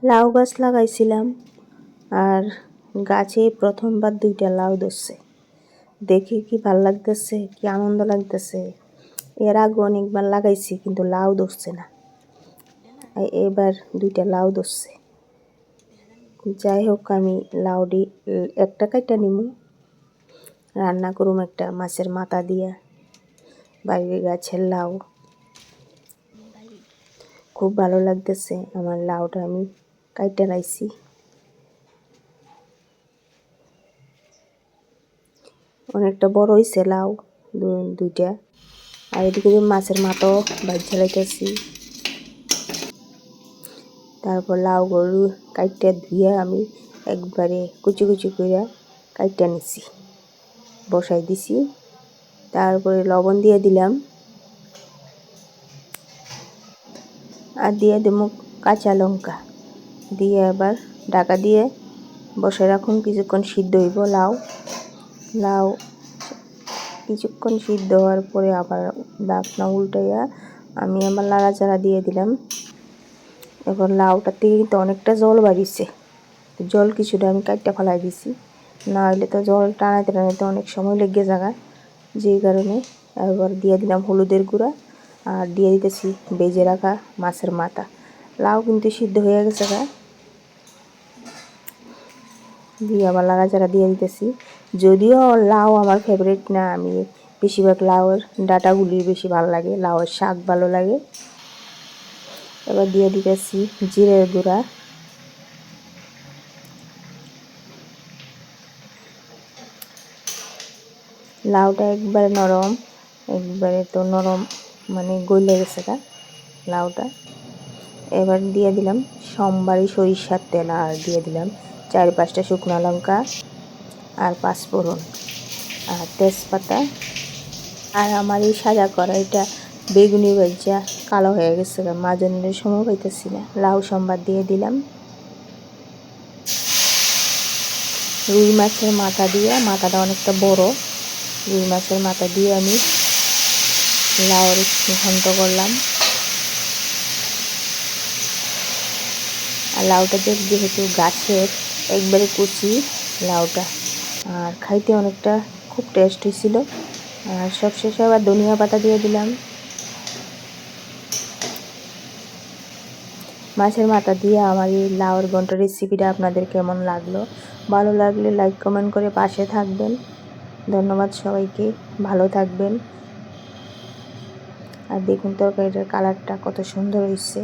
লাউ গাছ লাগাইছিলাম আর গাছে প্রথমবার 2টা লাউ ধরছে। দেখে কি ভাল লাগতেছে, কি আনন্দ লাগতেছে। এর আগে অনেকবার লাগাইছি কিন্তু লাউ ধরছে না, এবার 2টা লাউ ধরছে। যাই হোক, আমি লাউডি একটা কাইটা নিমু, রান্না করুম একটা মাছের মাথা দিয়া। বাইরের গাছের লাউ খুব ভালো লাগতেছে। আমার লাউটা আমি কাইটা লাইছি, অনেকটা বড় হয়েছে লাউ 2টা। আর এদিকে মাছের মাথাও ভাজা লাইতেছি। তারপর লাউ গরু কাইটা ধুয়ে আমি একবারে কুচি কুচি করে কাইটা নিছি, বসাই দিছি। তারপরে লবণ দিয়ে দিলাম আর দিয়ে দেবো কাঁচা লঙ্কা দিয়ে আবার ঢাকা দিয়ে বসে রাখুন। কিছুক্ষণ সিদ্ধ হইব লাউ কিছুক্ষণ সিদ্ধ হওয়ার পরে আবার ঢাকনা উল্টাইয়া আমি আমার নাড়াচাড়া দিয়ে দিলাম। এবার লাউটা থেকে কিন্তু অনেকটা জল বাড়িছে, জল কিছুটা আমি কাটটা ফেলাই দিছি, না হলে তো জল টানাইতে টানাইতে অনেক সময় লেগে যাবে। যেই কারণে এবার দিয়ে দিলাম হলুদের গুঁড়া আর দিয়ে দিতেছি ভেজে রাখা মাছের মাথা। লাউ কিন্তু সিদ্ধ হয়ে গেছে দিয়ে আবার নাড়াচাড়া দিয়ে দিতেছি। যদিও লাউ আমার ফেভারিট না, আমি বেশিরভাগ লাউয়ের ডাঁটাগুলি বেশি ভালো লাগে, লাউয়ের শাক ভালো লাগে। এবার দিয়ে দিতেছি জিরের গুঁড়া, লাউটা একবারে নরম, একবারে তো নরম মানে গলে গেছে লাউটা। এবার দিয়ে দিলাম সোমবারি সরিষার তেল আর দিয়ে দিলাম 4-5টা শুকনো লঙ্কা আর 5 ফোড়ন আর তেজপাতা। আর আমার এই সাজা কড়াইটা বেগুনি ভাজা কালো হয়ে গেছে, মাজনের সময় পাইতেছি না। লাউ সোমবার দিয়ে দিলাম, রুই মাছের মাথা দিয়ে, মাথাটা অনেকটা বড়, রুই মাছের মাথা দিয়ে আমি লাউর ঘন্ট করলাম। আর লাউটা যেহেতু গাছের একবারে কুচি লাউটা, আর খাইতে অনেকটা খুব টেস্ট হয়েছিল। আর সবশেষে আবার ধনিয়া পাতা দিয়ে দিলাম। মাছের মাথা দিয়ে আমার এই লাউর ঘন্ট রেসিপিটা আপনাদের কেমন লাগলো? ভালো লাগলে লাইক কমেন্ট করে পাশে থাকবেন। ধন্যবাদ সবাইকে, ভালো থাকবেন। আর দেখুন তরকারিটার কালারটা কত সুন্দর হয়েছে।